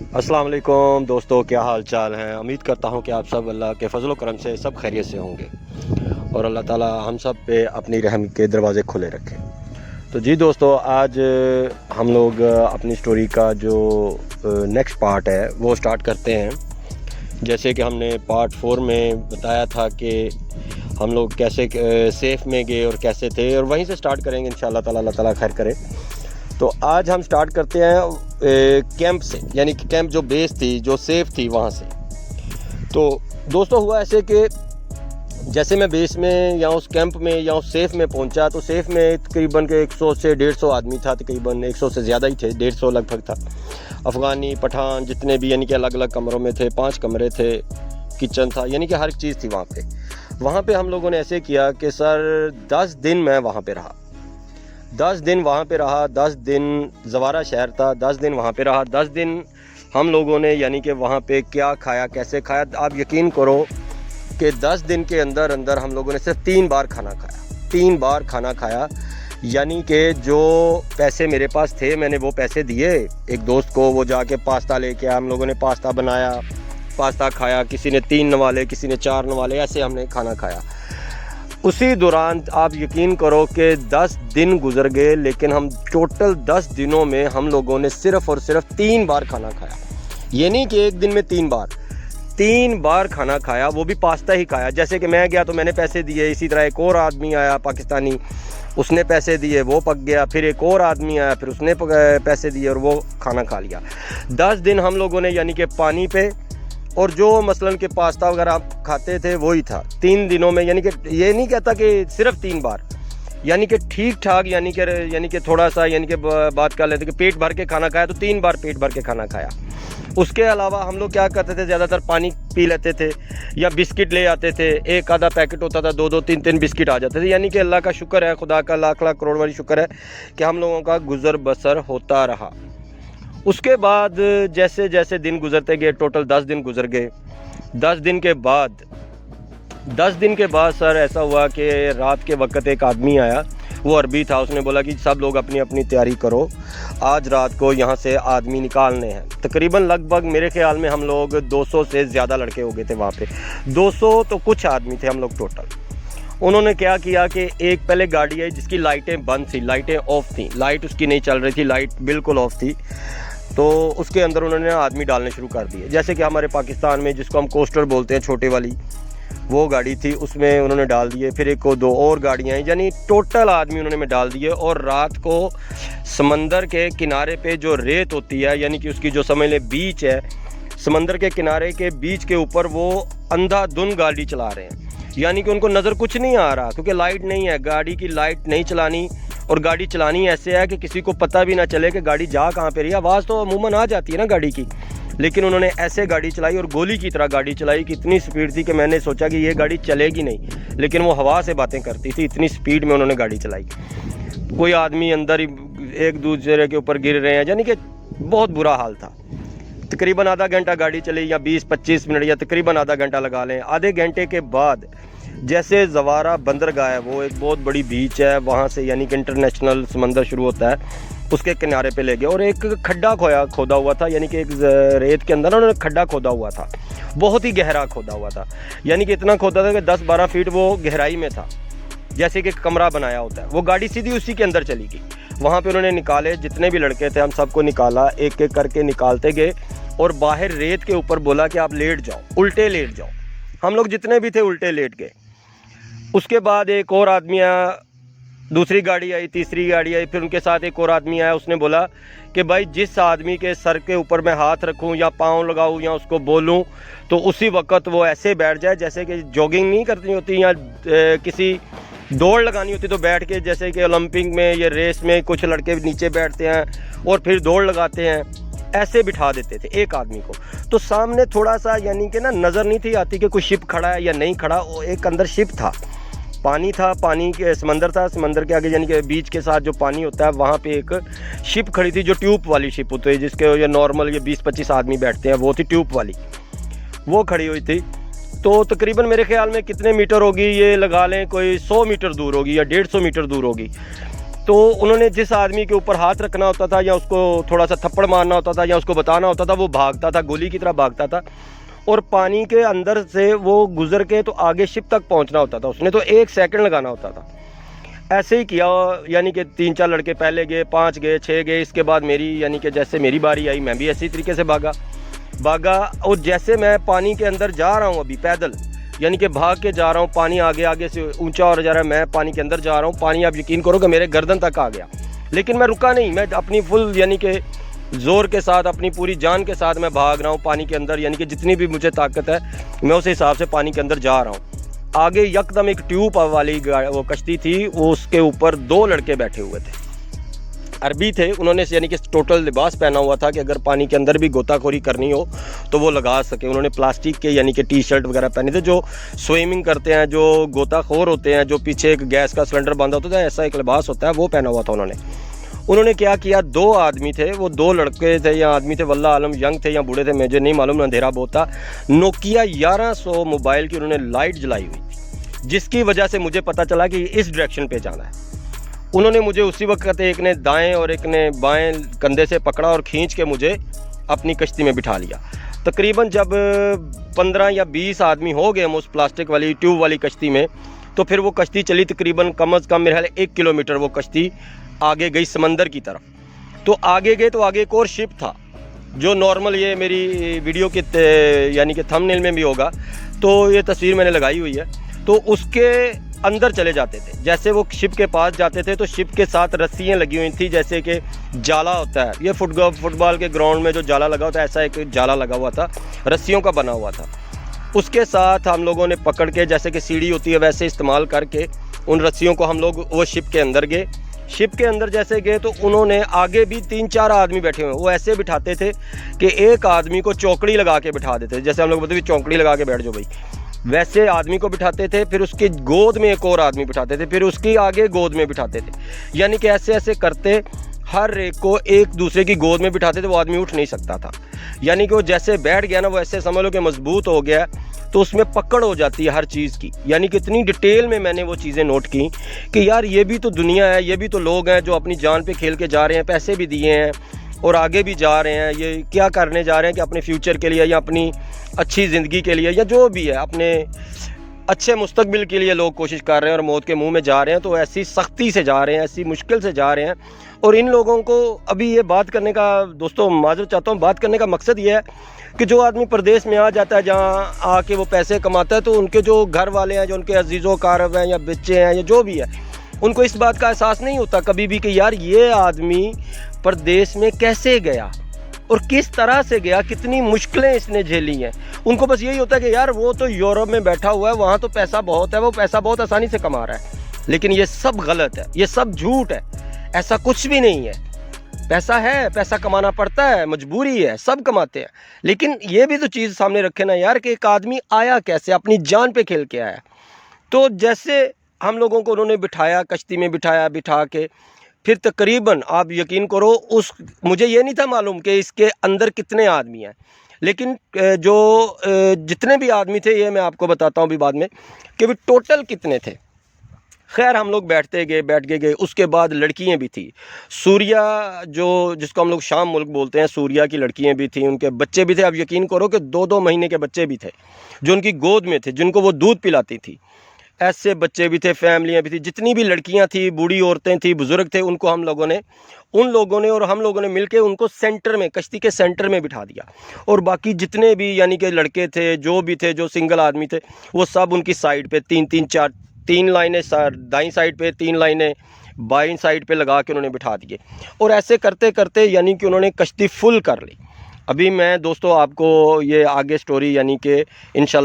अस्सलाम वालेकुम दोस्तों, क्या हाल चाल हैं। उम्मीद करता हूं कि आप सब अल्लाह के फजल करम से सब खैरियत से होंगे और अल्लाह ताला हम सब पे अपनी रहम के दरवाज़े खुले रखें। तो जी दोस्तों, आज हम लोग अपनी स्टोरी का जो नेक्स्ट पार्ट है वो स्टार्ट करते हैं। जैसे कि हमने पार्ट 4 में बताया था कि हम लोग कैसे सेफ़ में गए और कैसे थे, और वहीं से स्टार्ट करेंगे इंशाअल्लाह ताला, अल्लाह ताला खैर करे। तो आज हम स्टार्ट करते हैं कैंप से, यानी कि कैंप जो बेस थी, जो सेफ़ थी, वहाँ से। तो दोस्तों हुआ ऐसे कि जैसे मैं बेस में या उस कैंप में या उस सेफ़ में पहुंचा, तो सेफ़ में तकरीबन के 100 से 150 आदमी था, तकरीबन 100 से ज़्यादा ही थे, 150 लगभग था। अफ़गानी, पठान, जितने भी, यानी कि अलग अलग कमरों में थे, 5 कमरे थे, किचन था, यानी कि हर चीज़ थी वहाँ पे हम लोगों ने ऐसे किया कि सर 10 दिन मैं वहाँ पे रहा, 10 दिन वहाँ पे रहा। 10 दिन जवारा शहर था, 10 दिन वहाँ पे रहा। 10 दिन हम लोगों ने यानी कि वहाँ पे क्या खाया, कैसे खाया, आप यकीन करो कि 10 दिन के अंदर अंदर हम लोगों ने सिर्फ 3 बार खाना खाया, 3 बार खाना खाया। यानी कि जो पैसे मेरे पास थे, मैंने वो पैसे दिए एक दोस्त को, वो जाके पास्ता लेके आया, हम लोगों ने पास्ता बनाया, पास्ता खाया, किसी ने 3 नवाले, किसी ने 4 नवाले, ऐसे हमने खाना खाया। उसी दौरान आप यकीन करो कि 10 दिन गुजर गए, लेकिन हम टोटल 10 दिनों में हम लोगों ने सिर्फ़ और सिर्फ 3 बार खाना खाया। ये नहीं कि एक दिन में 3 बार खाना खाया, वो भी पास्ता ही खाया। जैसे कि मैं गया तो मैंने पैसे दिए, इसी तरह एक और आदमी आया पाकिस्तानी, उसने पैसे दिए, वो पक गया, फिर एक और आदमी आया, फिर उसने पैसे दिए और वो खाना खा लिया। 10 दिन हम लोगों ने यानी कि पानी पे, और जो मसलन के पास्ता वगैरह आप खाते थे वही था 3 दिनों में। यानी कि ये नहीं कहता कि सिर्फ 3 बार, यानी कि ठीक ठाक, यानी कि थोड़ा सा, यानी कि बात कर लेते कि पेट भर के खाना खाया, तो 3 बार पेट भर के खाना खाया। उसके अलावा हम लोग क्या करते थे, ज़्यादातर पानी पी लेते थे या बिस्किट ले आते थे। एक आधा पैकेट होता था, 2-2, 3-3 बिस्किट आ जाते थे। यानी कि अल्लाह का शुक्र है, खुदा का लाख लाख करोड़ वाली शुक्र है कि हम लोगों का गुज़र बसर होता रहा। उसके बाद जैसे जैसे दिन गुजरते गए, टोटल 10 दिन गुजर गए। 10 दिन के बाद सर ऐसा हुआ कि रात के वक्त एक आदमी आया, वो अरबी था। उसने बोला कि सब लोग अपनी अपनी तैयारी करो, आज रात को यहाँ से आदमी निकालने हैं। तकरीबन लगभग मेरे ख्याल में हम लोग 200 से ज़्यादा लड़के हो गए थे वहाँ पे, 200 तो कुछ आदमी थे हम लोग टोटल। उन्होंने क्या किया कि एक पहले गाड़ी आई जिसकी लाइटें बंद थी, लाइटें ऑफ थी, लाइट उसकी नहीं चल रही थी, लाइट बिल्कुल ऑफ थी। तो उसके अंदर उन्होंने आदमी डालने शुरू कर दिए। जैसे कि हमारे पाकिस्तान में जिसको हम कोस्टर बोलते हैं, छोटे वाली, वो गाड़ी थी, उसमें उन्होंने डाल दिए। फिर एक को 2 और गाड़ियाँ आई, यानी टोटल आदमी उन्होंने डाल दिए। और रात को समंदर के किनारे पे जो रेत होती है, यानी कि उसकी जो समझ लें बीच है, समंदर के किनारे के बीच के ऊपर वो अंधाधुंध गाड़ी चला रहे हैं। यानी कि उनको नज़र कुछ नहीं आ रहा, क्योंकि लाइट नहीं है, गाड़ी की लाइट नहीं चलानी। और गाड़ी चलानी ऐसे है कि किसी को पता भी ना चले कि गाड़ी जा कहाँ पे रही है। आवाज़ तो अमूमन आ जाती है ना गाड़ी की, लेकिन उन्होंने ऐसे गाड़ी चलाई और गोली की तरह गाड़ी चलाई कि इतनी स्पीड थी कि मैंने सोचा कि ये गाड़ी चलेगी नहीं, लेकिन वो हवा से बातें करती थी, इतनी स्पीड में उन्होंने गाड़ी चलाई। कोई आदमी अंदर ही एक दूसरे के ऊपर गिर रहे हैं, यानी कि बहुत बुरा हाल था। तकरीबन आधा घंटा गाड़ी चली, या 20-25 मिनट, या तकरीबन आधा घंटा लगा लें। आधे घंटे के बाद जैसे जवारा बंदरगाह है, वो एक बहुत बड़ी बीच है, वहाँ से यानी कि इंटरनेशनल समंदर शुरू होता है, उसके किनारे पे ले गए। और एक खड्डा खोदा हुआ था, यानी कि एक रेत के अंदर उन्होंने खड्डा खोदा हुआ था, बहुत ही गहरा खोदा हुआ था। यानी कि इतना खोदा था कि 10-12 फीट वो गहराई में था, जैसे कि कमरा बनाया होता है। वो गाड़ी सीधी उसी के अंदर चली गई। वहाँ पे उन्होंने निकाले, जितने भी लड़के थे हम सबको निकाला, एक एक करके निकालते गए। और बाहर रेत के ऊपर बोला कि आप लेट जाओ, उल्टे लेट जाओ। हम लोग जितने भी थे उल्टे लेट गए। उसके बाद एक और आदमी आया, दूसरी गाड़ी आई, तीसरी गाड़ी आई, फिर उनके साथ एक और आदमी आया। उसने बोला कि भाई जिस आदमी के सर के ऊपर मैं हाथ रखूं या पाँव लगाऊं या उसको बोलूं, तो उसी वक्त वो ऐसे बैठ जाए जैसे कि जॉगिंग नहीं करनी होती या किसी दौड़ लगानी होती तो बैठ के, जैसे कि ओलंपिक में या रेस में कुछ लड़के नीचे बैठते हैं और फिर दौड़ लगाते हैं, ऐसे बिठा देते थे एक आदमी को। तो सामने थोड़ा सा यानी कि ना नज़र नहीं थी आती कि कोई शिप खड़ा है या नहीं खड़ा। वो एक अंदर शिप था, पानी था, पानी के समंदर था, समंदर के आगे यानी कि बीच के साथ जो पानी होता है, वहाँ पे एक शिप खड़ी थी, जो ट्यूब वाली शिप होती है, जिसके ये नॉर्मल ये 20-25 आदमी बैठते हैं, वो थी ट्यूब वाली, वो खड़ी हुई थी। तो तकरीबन मेरे ख्याल में कितने मीटर होगी, ये लगा लें कोई 100 मीटर दूर होगी या 150 मीटर दूर होगी। تو انہوں نے جس آدمی کے اوپر ہاتھ رکھنا ہوتا تھا یا اس کو تھوڑا سا تھپڑ مارنا ہوتا تھا یا اس کو بتانا ہوتا تھا، وہ بھاگتا تھا، گولی کی طرح بھاگتا تھا، اور پانی کے اندر سے وہ گزر کے تو آگے شپ تک پہنچنا ہوتا تھا، اس نے تو 1 سیکنڈ لگانا ہوتا تھا۔ ایسے ہی کیا، یعنی کہ 3-4 لڑکے پہلے گئے، 5 گئے، 6 گئے، اس کے بعد میری یعنی کہ جیسے میری باری آئی میں بھی اسی طریقے سے بھاگا، اور جیسے میں پانی کے اندر جا رہا ہوں ابھی پیدل، یعنی کہ بھاگ کے جا رہا ہوں، پانی آگے سے اونچا ہو جا رہا ہے، میں پانی کے اندر جا رہا ہوں، پانی آپ یقین کرو کہ میرے گردن تک آ گیا، لیکن میں رکا نہیں، میں اپنی فل یعنی کہ زور کے ساتھ، اپنی پوری جان کے ساتھ میں بھاگ رہا ہوں پانی کے اندر، یعنی کہ جتنی بھی مجھے طاقت ہے میں اس حساب سے پانی کے اندر جا رہا ہوں۔ آگے یکدم ایک ٹیوب والی وہ کشتی تھی، وہ اس کے اوپر 2 لڑکے بیٹھے ہوئے تھے، عربی تھے، انہوں نے یعنی کہ ٹوٹل لباس پہنا ہوا تھا کہ اگر پانی کے اندر بھی غوطہ خوری کرنی ہو تو وہ لگا سکے۔ انہوں نے پلاسٹک کے یعنی کہ ٹی شرٹ وغیرہ پہنے تھے، جو سوئمنگ کرتے ہیں، جو غوطہ خور ہوتے ہیں، جو پیچھے ایک گیس کا سلنڈر باندھا ہوتا ہے، ایسا ایک لباس ہوتا ہے، وہ پہنا ہوا تھا انہوں نے کیا کیا، 2 آدمی تھے، وہ 2 لڑکے تھے یا آدمی تھے، واللہ عالم ینگ تھے یا بوڑھے تھے، مجھے نہیں معلوم، اندھیرا بہت تھا۔ نوکیا 1100 موبائل کی انہوں نے لائٹ جلائی ہوئی تھی، جس کی وجہ سے مجھے پتہ چلا کہ اس ڈائریکشن پہ جانا ہے۔ انہوں نے مجھے اسی وقت ایک نے دائیں اور ایک نے بائیں کندھے سے پکڑا اور کھینچ کے مجھے اپنی کشتی میں بٹھا لیا۔ تقریباً جب 15 یا 20 آدمی ہو گئے ہم اس پلاسٹک والی ٹیوب والی کشتی میں، تو پھر وہ کشتی چلی تقریباً کم از کم میرے خیال 1 کلومیٹر وہ کشتی آگے گئی سمندر کی طرف۔ تو آگے گئے تو آگے ایک اور شپ تھا، جو نارمل یہ میری ویڈیو کے یعنی کہ تھمب نیل میں بھی ہوگا، تو یہ تصویر میں نے لگائی ہوئی ہے، تو اس کے اندر چلے جاتے تھے۔ جیسے وہ شپ کے پاس جاتے تھے تو شپ کے ساتھ رسیاں لگی ہوئی تھیں، جیسے کہ جالا ہوتا ہے، یہ فٹ بال کے گراؤنڈ میں جو جالا لگا ہوتا ہے، ایسا ایک جالا لگا ہوا تھا، رسیوں کا بنا ہوا تھا، اس کے ساتھ ہم لوگوں نے پکڑ کے، جیسے کہ سیڑھی ہوتی ہے ویسے استعمال کر کے ان رسیوں کو ہم لوگ وہ شپ کے اندر گئے۔ شپ کے اندر جیسے گئے تو انہوں نے آگے بھی 3-4 آدمی بیٹھے ہوئے، وہ ایسے بٹھاتے تھے کہ ایک آدمی کو چوکڑی لگا کے بٹھا دیتے، جیسے ہم لوگ بولتے ہیں چوکڑی لگا کے بیٹھ جاؤ بھائی، ویسے آدمی کو بٹھاتے تھے، پھر اس کی گود میں ایک اور آدمی بٹھاتے تھے، پھر اس کی آگے گود میں بٹھاتے تھے، یعنی کہ ایسے کرتے ہر ایک کو ایک دوسرے کی گود میں بٹھاتے تھے، وہ آدمی اٹھ نہیں سکتا تھا، یعنی کہ وہ جیسے بیٹھ گیا نا، وہ ایسے سمجھ لو کہ مضبوط ہو گیا، تو اس میں پکڑ ہو جاتی ہے ہر چیز کی، یعنی کہ اتنی ڈیٹیل میں نے وہ چیزیں نوٹ کی کہ یار یہ بھی تو دنیا ہے، یہ بھی تو لوگ ہیں جو اپنی جان پہ کھیل کے جا رہے ہیں، پیسے بھی دیے ہیں اور آگے بھی جا رہے ہیں، یہ کیا کرنے جا رہے ہیں کہ اپنے فیوچر کے لیے یا اپنی اچھی زندگی کے لیے یا جو بھی ہے اپنے اچھے مستقبل کے لیے لوگ کوشش کر رہے ہیں اور موت کے منہ میں جا رہے ہیں، تو ایسی سختی سے جا رہے ہیں، ایسی مشکل سے جا رہے ہیں۔ اور ان لوگوں کو ابھی یہ بات کرنے کا، دوستوں معذرت چاہتا ہوں، بات کرنے کا مقصد یہ ہے کہ جو آدمی پردیس میں آ جاتا ہے، جہاں آ کے وہ پیسے کماتا ہے، تو ان کے جو گھر والے ہیں، جو ان کے عزیز و اقارب ہیں یا بچے ہیں یا جو بھی ہے، ان کو اس بات کا احساس نہیں ہوتا کبھی بھی کہ یار یہ آدمی پردیس میں کیسے گیا اور کس طرح سے گیا، کتنی مشکلیں اس نے جھیلی ہیں۔ ان کو بس یہی ہوتا ہے کہ یار وہ تو یورپ میں بیٹھا ہوا ہے، وہاں تو پیسہ بہت ہے، وہ پیسہ بہت آسانی سے کما رہا ہے، لیکن یہ سب غلط ہے، یہ سب جھوٹ ہے، ایسا کچھ بھی نہیں ہے۔ پیسہ ہے، پیسہ کمانا پڑتا ہے، مجبوری ہے، سب کماتے ہیں، لیکن یہ بھی تو چیز سامنے رکھے نا یار کہ ایک آدمی آیا کیسے، اپنی جان پہ کھیل کے آیا۔ تو جیسے ہم لوگوں کو انہوں نے بٹھایا، کشتی میں بٹھا کے پھر تقریباً آپ یقین کرو، مجھے یہ نہیں تھا معلوم کہ اس کے اندر کتنے آدمی ہیں، لیکن جو جتنے بھی آدمی تھے، یہ میں آپ کو بتاتا ہوں بھی بعد میں کہ وہ ٹوٹل کتنے تھے۔ خیر ہم لوگ بیٹھ گئے، اس کے بعد لڑکیاں بھی تھیں، سوریا جس کو ہم لوگ شام ملک بولتے ہیں، سوریا کی لڑکیاں بھی تھیں، ان کے بچے بھی تھے، اب یقین کرو کہ 2 مہینے کے بچے بھی تھے جو ان کی گود میں تھے، جن کو وہ دودھ پلاتی تھی، ایسے بچے بھی تھے، فیملیاں بھی تھیں، جتنی بھی لڑکیاں تھیں، بوڑھی عورتیں تھیں، بزرگ تھے، ان کو ہم لوگوں نے مل کے ان کو سینٹر میں، کشتی کے سینٹر میں بٹھا دیا، اور باقی جتنے بھی یعنی کہ لڑکے تھے، جو سنگل آدمی تھے، وہ سب ان کی سائڈ پہ 3 لائنیں دائیں سائڈ پہ، 3 لائنیں بائیں سائڈ پہ لگا کے انہوں نے بٹھا دیے، اور ایسے کرتے یعنی کہ انہوں نے کشتی فل کر لی۔ ابھی میں دوستو آپ کو یہ آگے سٹوری یعنی کہ انشاءاللہ